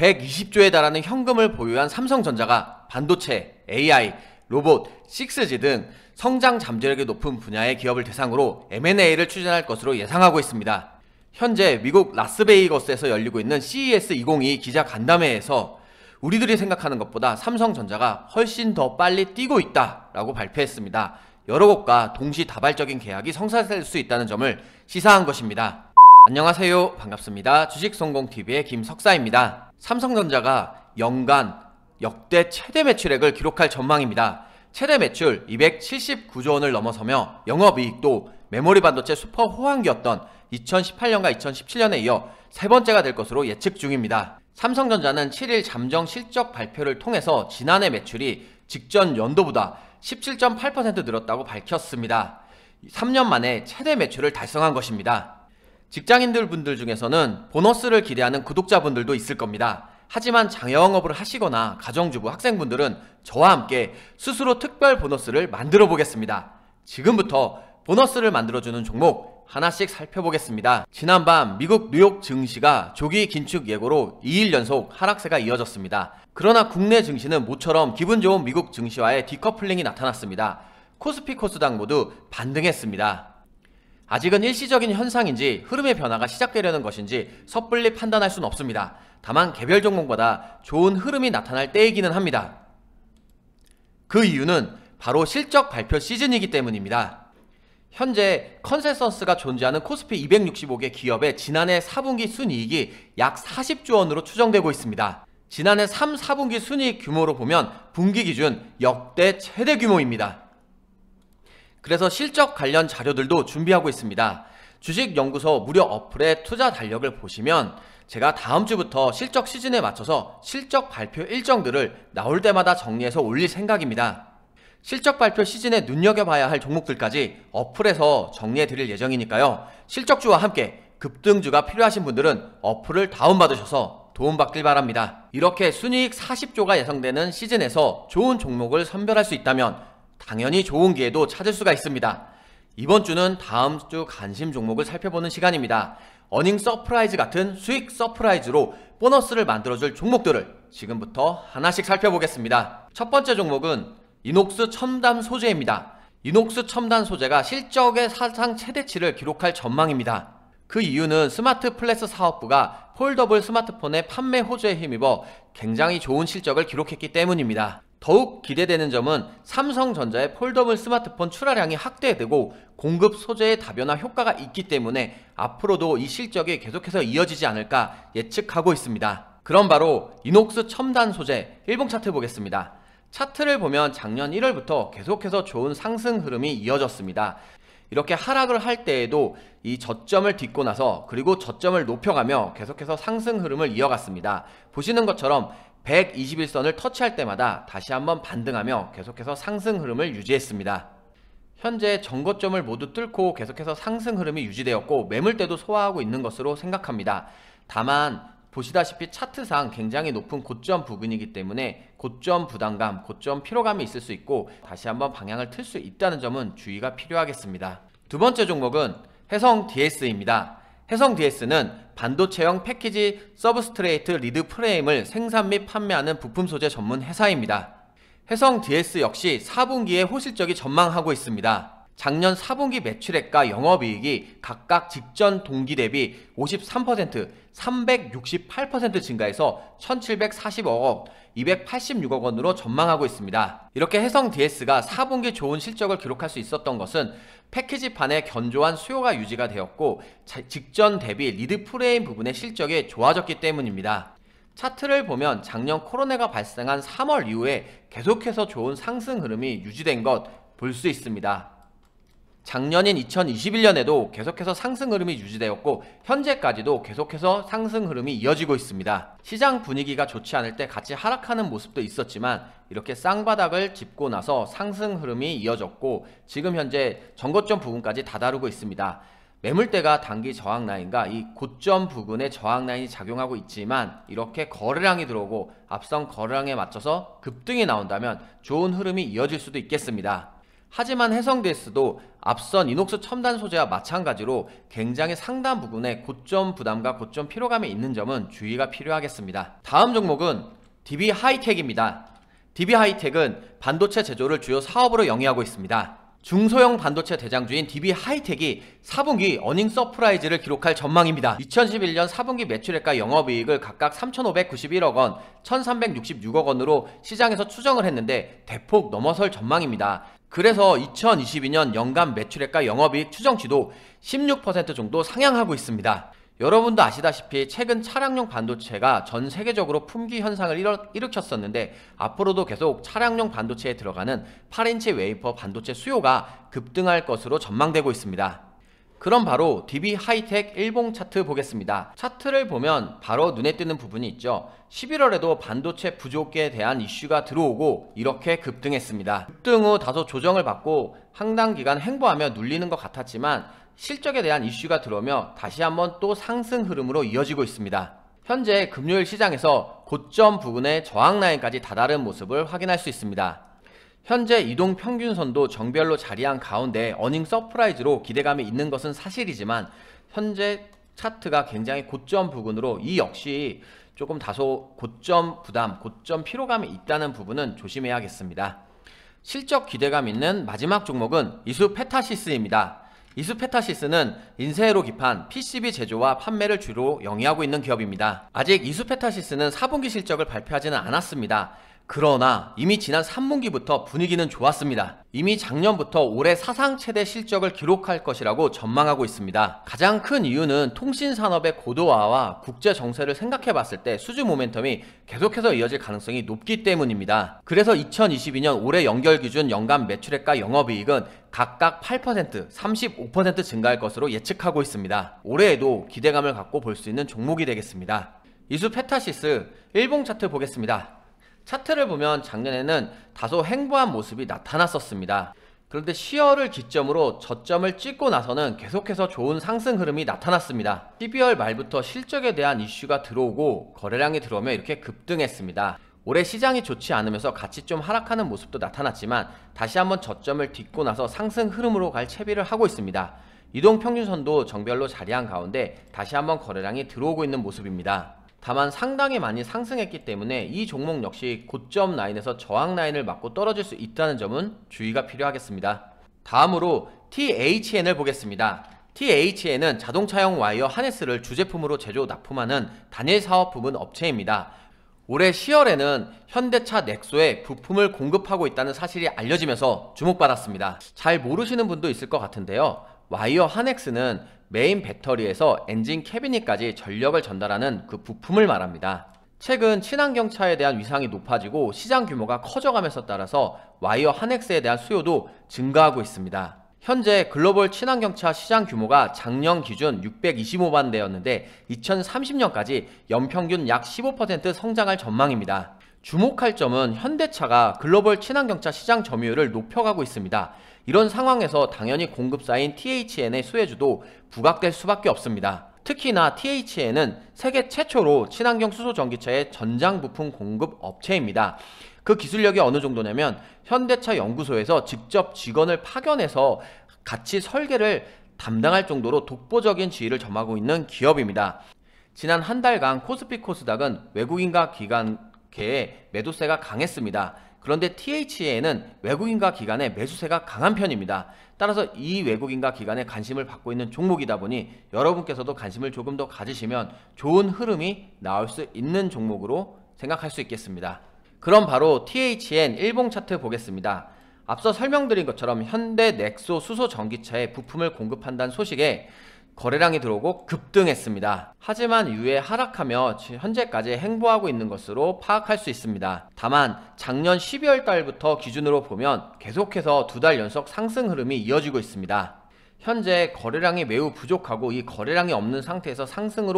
120조에 달하는 현금을 보유한 삼성전자가 반도체, AI, 로봇, 6G 등 성장 잠재력이 높은 분야의 기업을 대상으로 M&A를 추진할 것으로 예상하고 있습니다. 현재 미국 라스베이거스에서 열리고 있는 CES 2022 기자 간담회에서 우리들이 생각하는 것보다 삼성전자가 훨씬 더 빨리 뛰고 있다라고 발표했습니다. 여러 곳과 동시다발적인 계약이 성사될 수 있다는 점을 시사한 것입니다. 안녕하세요, 반갑습니다. 주식성공TV의 김석사입니다. 삼성전자가 연간 역대 최대 매출액을 기록할 전망입니다. 최대 매출 279조 원을 넘어서며 영업이익도 메모리 반도체 슈퍼 호황기였던 2018년과 2017년에 이어 세 번째가 될 것으로 예측 중입니다. 삼성전자는 7일 잠정 실적 발표를 통해서 지난해 매출이 직전 연도보다 17.8% 늘었다고 밝혔습니다. 3년 만에 최대 매출을 달성한 것입니다. 직장인들 분들 중에서는 보너스를 기대하는 구독자분들도 있을 겁니다. 하지만 장영업을 하시거나 가정주부, 학생분들은 저와 함께 스스로 특별 보너스를 만들어 보겠습니다. 지금부터 보너스를 만들어주는 종목 하나씩 살펴보겠습니다. 지난밤 미국 뉴욕 증시가 조기 긴축 예고로 2일 연속 하락세가 이어졌습니다. 그러나 국내 증시는 모처럼 기분 좋은 미국 증시와의 디커플링이 나타났습니다. 코스피, 코스닥 모두 반등했습니다. 아직은 일시적인 현상인지 흐름의 변화가 시작되려는 것인지 섣불리 판단할 수는 없습니다. 다만 개별 종목마다 좋은 흐름이 나타날 때이기는 합니다. 그 이유는 바로 실적 발표 시즌이기 때문입니다. 현재 컨센서스가 존재하는 코스피 265개 기업의 지난해 4분기 순이익이 약 40조 원으로 추정되고 있습니다. 지난해 3, 4분기 순이익 규모로 보면 분기 기준 역대 최대 규모입니다. 그래서 실적 관련 자료들도 준비하고 있습니다. 주식연구소 무료 어플의 투자 달력을 보시면 제가 다음 주부터 실적 시즌에 맞춰서 실적 발표 일정들을 나올 때마다 정리해서 올릴 생각입니다. 실적 발표 시즌에 눈여겨봐야 할 종목들까지 어플에서 정리해 드릴 예정이니까요. 실적주와 함께 급등주가 필요하신 분들은 어플을 다운받으셔서 도움받길 바랍니다. 이렇게 순이익 40조가 예상되는 시즌에서 좋은 종목을 선별할 수 있다면 당연히 좋은 기회도 찾을 수가 있습니다. 이번 주는 다음 주 관심 종목을 살펴보는 시간입니다. 어닝 서프라이즈 같은 수익 서프라이즈로 보너스를 만들어줄 종목들을 지금부터 하나씩 살펴보겠습니다. 첫 번째 종목은 이녹스 첨단 소재입니다. 이녹스 첨단 소재가 실적의 사상 최대치를 기록할 전망입니다. 그 이유는 스마트 플래스 사업부가 폴더블 스마트폰의 판매 호조에 힘입어 굉장히 좋은 실적을 기록했기 때문입니다. 더욱 기대되는 점은 삼성전자의 폴더블 스마트폰 출하량이 확대되고 공급 소재의 다변화 효과가 있기 때문에 앞으로도 이 실적이 계속해서 이어지지 않을까 예측하고 있습니다. 그럼 바로 이녹스 첨단 소재 일봉 차트 보겠습니다. 차트를 보면 작년 1월부터 계속해서 좋은 상승 흐름이 이어졌습니다. 이렇게 하락을 할 때에도 이 저점을 딛고 나서 그리고 저점을 높여가며 계속해서 상승 흐름을 이어갔습니다. 보시는 것처럼 121선을 터치할 때마다 다시 한번 반등하며 계속해서 상승 흐름을 유지했습니다. 현재 전고점을 모두 뚫고 계속해서 상승 흐름이 유지되었고 매물대도 소화하고 있는 것으로 생각합니다. 다만 보시다시피 차트상 굉장히 높은 고점 부근이기 때문에 고점 부담감, 고점 피로감이 있을 수 있고 다시 한번 방향을 틀 수 있다는 점은 주의가 필요하겠습니다. 두 번째 종목은 해성 DS입니다. 해성 DS는 반도체형 패키지 서브스트레이트 리드 프레임을 생산 및 판매하는 부품 소재 전문 회사입니다. 해성 DS 역시 4분기에 호실적이 전망하고 있습니다. 작년 4분기 매출액과 영업이익이 각각 직전 동기 대비 53%, 368% 증가해서 1740억 원, 286억 원으로 전망하고 있습니다. 이렇게 해성 DS가 4분기 좋은 실적을 기록할 수 있었던 것은 패키지판의 견조한 수요가 유지가 되었고 직전 대비 리드 프레임 부분의 실적이 좋아졌기 때문입니다. 차트를 보면 작년 코로나가 발생한 3월 이후에 계속해서 좋은 상승 흐름이 유지된 것 볼 수 있습니다. 작년인 2021년에도 계속해서 상승 흐름이 유지되었고 현재까지도 계속해서 상승 흐름이 이어지고 있습니다. 시장 분위기가 좋지 않을 때 같이 하락하는 모습도 있었지만 이렇게 쌍바닥을 짚고 나서 상승 흐름이 이어졌고 지금 현재 전고점 부분까지 다다르고 있습니다. 매물대가 단기 저항 라인과 이 고점 부근의 저항 라인이 작용하고 있지만 이렇게 거래량이 들어오고 앞선 거래량에 맞춰서 급등이 나온다면 좋은 흐름이 이어질 수도 있겠습니다. 하지만 해성 DS도 앞선 이녹스 첨단 소재와 마찬가지로 굉장히 상당 부분에 고점 부담과 고점 피로감이 있는 점은 주의가 필요하겠습니다. 다음 종목은 DB 하이텍입니다. DB 하이텍은 반도체 제조를 주요 사업으로 영위하고 있습니다. 중소형 반도체 대장주인 DB 하이텍이 4분기 어닝 서프라이즈를 기록할 전망입니다. 2011년 4분기 매출액과 영업이익을 각각 3,591억 원, 1,366억 원으로 시장에서 추정을 했는데 대폭 넘어설 전망입니다. 그래서 2022년 연간 매출액과 영업이익 추정치도 16% 정도 상향하고 있습니다. 여러분도 아시다시피 최근 차량용 반도체가 전 세계적으로 품귀 현상을 일으켰었는데 앞으로도 계속 차량용 반도체에 들어가는 8인치 웨이퍼 반도체 수요가 급등할 것으로 전망되고 있습니다. 그럼 바로 DB 하이텍 일봉 차트 보겠습니다. 차트를 보면 바로 눈에 띄는 부분이 있죠. 11월에도 반도체 부족에 대한 이슈가 들어오고 이렇게 급등했습니다. 급등 후 다소 조정을 받고 상당 기간 횡보하며 눌리는 것 같았지만 실적에 대한 이슈가 들어오며 다시 한번 또 상승 흐름으로 이어지고 있습니다. 현재 금요일 시장에서 고점 부근의 저항 라인까지 다다른 모습을 확인할 수 있습니다. 현재 이동 평균선도 정별로 자리한 가운데 어닝 서프라이즈로 기대감이 있는 것은 사실이지만 현재 차트가 굉장히 고점 부근으로 이 역시 조금 다소 고점 부담, 고점 피로감이 있다는 부분은 조심해야겠습니다. 실적 기대감 있는 마지막 종목은 이수페타시스입니다. 이수페타시스는 인쇄로 기판, PCB 제조와 판매를 주로 영위하고 있는 기업입니다. 아직 이수페타시스는 4분기 실적을 발표하지는 않았습니다. 그러나 이미 지난 3분기부터 분위기는 좋았습니다. 이미 작년부터 올해 사상 최대 실적을 기록할 것이라고 전망하고 있습니다. 가장 큰 이유는 통신산업의 고도화와 국제 정세를 생각해 봤을 때 수주 모멘텀이 계속해서 이어질 가능성이 높기 때문입니다. 그래서 2022년 올해 연결 기준 연간 매출액과 영업이익은 각각 8%, 35% 증가할 것으로 예측하고 있습니다. 올해에도 기대감을 갖고 볼 수 있는 종목이 되겠습니다. 이수페타시스 일봉 차트 보겠습니다. 차트를 보면 작년에는 다소 횡보한 모습이 나타났었습니다. 그런데 10월을 기점으로 저점을 찍고 나서는 계속해서 좋은 상승 흐름이 나타났습니다. 12월 말부터 실적에 대한 이슈가 들어오고 거래량이 들어오며 이렇게 급등했습니다. 올해 시장이 좋지 않으면서 같이 좀 하락하는 모습도 나타났지만 다시 한번 저점을 딛고 나서 상승 흐름으로 갈 채비를 하고 있습니다. 이동평균선도 정별로 자리한 가운데 다시 한번 거래량이 들어오고 있는 모습입니다. 다만 상당히 많이 상승했기 때문에 이 종목 역시 고점 라인에서 저항 라인을 맞고 떨어질 수 있다는 점은 주의가 필요하겠습니다. 다음으로 THN을 보겠습니다. THN은 자동차용 와이어 하네스를 주제품으로 제조 납품하는 단일 사업 부문 업체입니다. 올해 10월에는 현대차 넥소에 부품을 공급하고 있다는 사실이 알려지면서 주목받았습니다. 잘 모르시는 분도 있을 것 같은데요. 와이어 하넥스는 메인 배터리에서 엔진 캐비닛까지 전력을 전달하는 그 부품을 말합니다. 최근 친환경차에 대한 위상이 높아지고 시장 규모가 커져가면서 따라서 와이어 하넥스에 대한 수요도 증가하고 있습니다. 현재 글로벌 친환경차 시장 규모가 작년 기준 625만 대였는데 2030년까지 연평균 약 15% 성장할 전망입니다. 주목할 점은 현대차가 글로벌 친환경차 시장 점유율을 높여가고 있습니다. 이런 상황에서 당연히 공급사인 THN의 수혜주도 부각될 수밖에 없습니다. 특히나 THN은 세계 최초로 친환경 수소 전기차의 전장 부품 공급 업체입니다. 그 기술력이 어느 정도냐면 현대차 연구소에서 직접 직원을 파견해서 같이 설계를 담당할 정도로 독보적인 지위를 점하고 있는 기업입니다. 지난 한 달간 코스피 코스닥은 외국인과 기관계의 매도세가 강했습니다. 그런데 THN은 외국인과 기관의 매수세가 강한 편입니다. 따라서 이 외국인과 기관의 관심을 받고 있는 종목이다 보니 여러분께서도 관심을 조금 더 가지시면 좋은 흐름이 나올 수 있는 종목으로 생각할 수 있겠습니다. 그럼 바로 THN 일봉 차트 보겠습니다. 앞서 설명드린 것처럼 현대 넥소 수소 전기차에 부품을 공급한다는 소식에 거래량이 들어오고 급등했습니다. 하지만 이후에 하락하며 현재까지 행보하고 있는 것으로 파악할 수 있습니다. 다만 작년 12월 달부터 기준으로 보면 계속해서 2달 연속 상승 흐름이 이어지고 있습니다. 현재 거래량이 매우 부족하고 이 거래량이 없는 상태에서 상승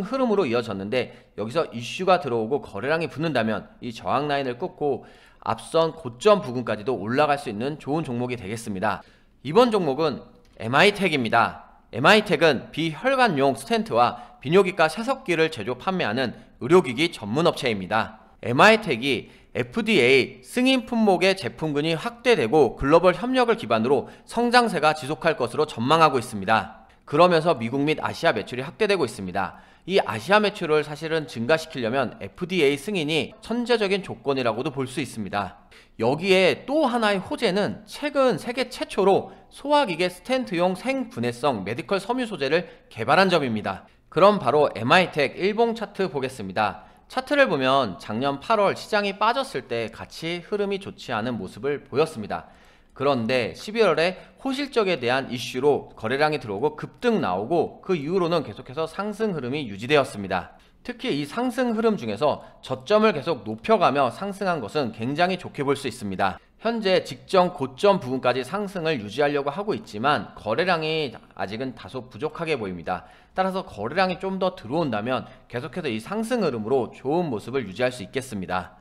흐름으로 이어졌는데 여기서 이슈가 들어오고 거래량이 붙는다면 이 저항 라인을 끊고 앞선 고점 부근까지도 올라갈 수 있는 좋은 종목이 되겠습니다. 이번 종목은 MI텍입니다. MI텍은 비혈관용 스텐트와 비뇨기과 세석기를 제조 판매하는 의료기기 전문 업체입니다. MI텍이 FDA 승인 품목의 제품군이 확대되고 글로벌 협력을 기반으로 성장세가 지속할 것으로 전망하고 있습니다. 그러면서 미국 및 아시아 매출이 확대되고 있습니다. 이 아시아 매출을 사실은 증가시키려면 FDA 승인이 천재적인 조건이라고도 볼 수 있습니다. 여기에 또 하나의 호재는 최근 세계 최초로 소화기계 스텐트용 생분해성 메디컬 섬유 소재를 개발한 점입니다. 그럼 바로 MITech 일봉 차트 보겠습니다. 차트를 보면 작년 8월 시장이 빠졌을 때 같이 흐름이 좋지 않은 모습을 보였습니다. 그런데 11월에 호실적에 대한 이슈로 거래량이 들어오고 급등 나오고 그 이후로는 계속해서 상승 흐름이 유지되었습니다. 특히 이 상승 흐름 중에서 저점을 계속 높여가며 상승한 것은 굉장히 좋게 볼 수 있습니다. 현재 직전 고점 부분까지 상승을 유지하려고 하고 있지만 거래량이 아직은 다소 부족하게 보입니다. 따라서 거래량이 좀 더 들어온다면 계속해서 이 상승 흐름으로 좋은 모습을 유지할 수 있겠습니다.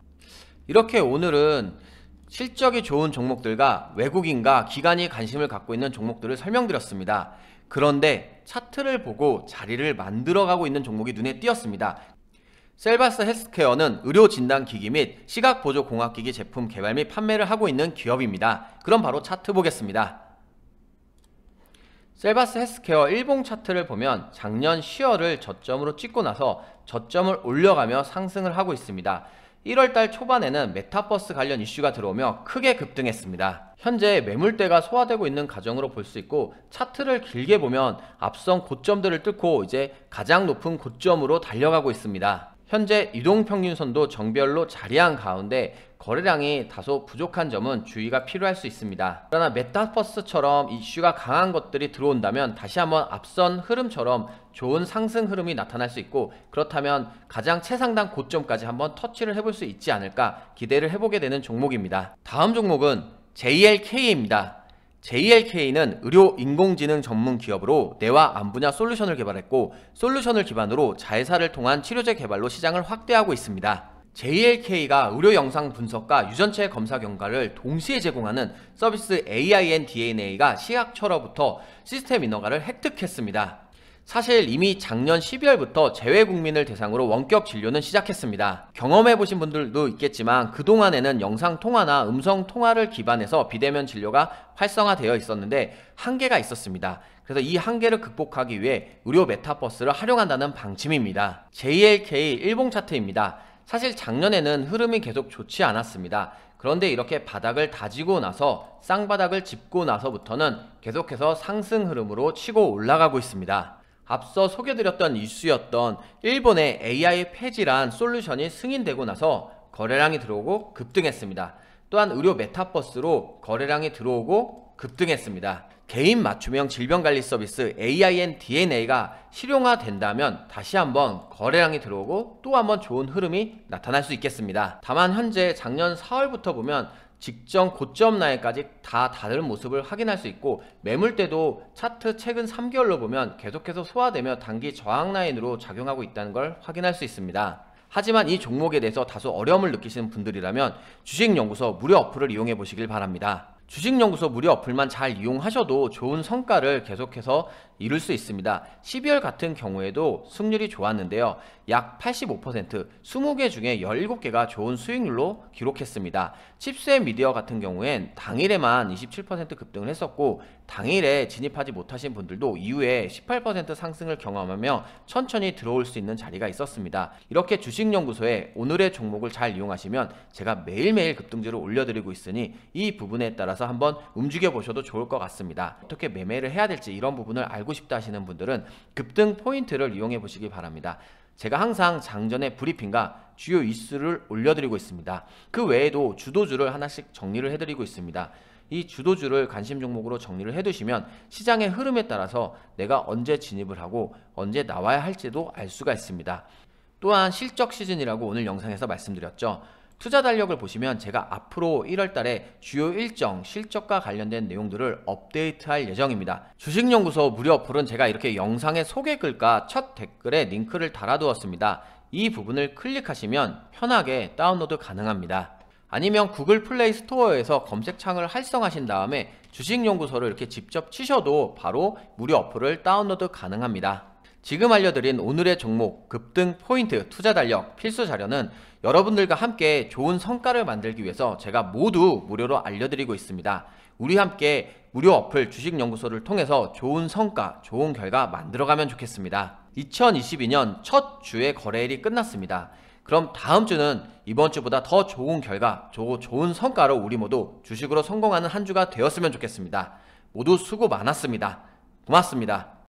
이렇게 오늘은 실적이 좋은 종목들과 외국인과 기관이 관심을 갖고 있는 종목들을 설명드렸습니다. 그런데 차트를 보고 자리를 만들어가고 있는 종목이 눈에 띄었습니다. 셀바스 헬스케어는 의료진단기기 및 시각보조공학기기 제품 개발 및 판매를 하고 있는 기업입니다. 그럼 바로 차트 보겠습니다. 셀바스 헬스케어 일봉 차트를 보면 작년 10월을 저점으로 찍고 나서 저점을 올려가며 상승을 하고 있습니다. 1월달 초반에는 메타버스 관련 이슈가 들어오며 크게 급등했습니다. 현재 매물대가 소화되고 있는 과정으로 볼 수 있고 차트를 길게 보면 앞선 고점들을 뚫고 이제 가장 높은 고점으로 달려가고 있습니다. 현재 이동평균선도 정별로 자리한 가운데 거래량이 다소 부족한 점은 주의가 필요할 수 있습니다. 그러나 메타버스처럼 이슈가 강한 것들이 들어온다면 다시 한번 앞선 흐름처럼 좋은 상승 흐름이 나타날 수 있고, 그렇다면 가장 최상단 고점까지 한번 터치를 해볼 수 있지 않을까 기대를 해보게 되는 종목입니다. 다음 종목은 JLK입니다. JLK는 의료 인공지능 전문 기업으로 뇌와 암 분야 솔루션을 개발했고, 솔루션을 기반으로 자회사를 통한 치료제 개발로 시장을 확대하고 있습니다. JLK가 의료 영상 분석과 유전체 검사 결과를 동시에 제공하는 서비스 AIN-DNA가 시각처로부터 시스템 인허가를 획득했습니다. 사실 이미 작년 12월부터 재외국민을 대상으로 원격 진료는 시작했습니다. 경험해보신 분들도 있겠지만 그동안에는 영상통화나 음성통화를 기반해서 비대면 진료가 활성화되어 있었는데 한계가 있었습니다. 그래서 이 한계를 극복하기 위해 의료 메타버스를 활용한다는 방침입니다. JLK 일봉 차트입니다. 사실 작년에는 흐름이 계속 좋지 않았습니다. 그런데 이렇게 바닥을 다지고 나서 쌍바닥을 짚고 나서부터는 계속해서 상승 흐름으로 치고 올라가고 있습니다. 앞서 소개드렸던 이슈였던 일본의 AI 폐지란 솔루션이 승인되고 나서 거래량이 들어오고 급등했습니다. 또한 의료 메타버스로 거래량이 들어오고 급등했습니다. 개인 맞춤형 질병관리 서비스 AIN-DNA가 실용화된다면 다시 한번 거래량이 들어오고 또 한번 좋은 흐름이 나타날 수 있겠습니다. 다만 현재 작년 4월부터 보면 직전 고점 라인까지 다 다른 모습을 확인할 수 있고, 매물대도 차트 최근 3개월로 보면 계속해서 소화되며 단기 저항 라인으로 작용하고 있다는 걸 확인할 수 있습니다. 하지만 이 종목에 대해서 다소 어려움을 느끼시는 분들이라면 주식연구소 무료 어플을 이용해 보시길 바랍니다. 주식연구소 무료 어플만 잘 이용하셔도 좋은 성과를 계속해서 이룰 수 있습니다. 12월 같은 경우에도 수익률이 좋았는데요. 약 85%, 20개 중에 17개가 좋은 수익률로 기록했습니다. 칩셋 미디어 같은 경우엔 당일에만 27% 급등을 했었고, 당일에 진입하지 못하신 분들도 이후에 18% 상승을 경험하며 천천히 들어올 수 있는 자리가 있었습니다. 이렇게 주식연구소에 오늘의 종목을 잘 이용하시면 제가 매일매일 급등주를 올려드리고 있으니 이 부분에 따라서 한번 움직여 보셔도 좋을 것 같습니다. 어떻게 매매를 해야 될지 이런 부분을 알고 싶다 하시는 분들은 급등 포인트를 이용해 보시기 바랍니다. 제가 항상 장전의 브리핑과 주요 이슈를 올려드리고 있습니다. 그 외에도 주도주를 하나씩 정리를 해드리고 있습니다. 이 주도주를 관심 종목으로 정리를 해두시면 시장의 흐름에 따라서 내가 언제 진입을 하고 언제 나와야 할지도 알 수가 있습니다. 또한 실적 시즌이라고 오늘 영상에서 말씀드렸죠. 투자 달력을 보시면 제가 앞으로 1월달에 주요 일정, 실적과 관련된 내용들을 업데이트할 예정입니다. 주식연구소 무료 어플은 제가 이렇게 영상의 소개글과 첫 댓글에 링크를 달아두었습니다. 이 부분을 클릭하시면 편하게 다운로드 가능합니다. 아니면 구글 플레이 스토어에서 검색창을 활성하신 다음에 주식연구소를 이렇게 직접 치셔도 바로 무료 어플을 다운로드 가능합니다. 지금 알려드린 오늘의 종목, 급등 포인트, 투자 달력, 필수 자료는 여러분들과 함께 좋은 성과를 만들기 위해서 제가 모두 무료로 알려드리고 있습니다. 우리 함께 무료 어플 주식연구소를 통해서 좋은 성과, 좋은 결과 만들어가면 좋겠습니다. 2022년 첫 주의 거래일이 끝났습니다. 그럼 다음 주는 이번 주보다 더 좋은 결과, 좋은 성과로 우리 모두 주식으로 성공하는 한 주가 되었으면 좋겠습니다. 모두 수고 많았습니다. 고맙습니다.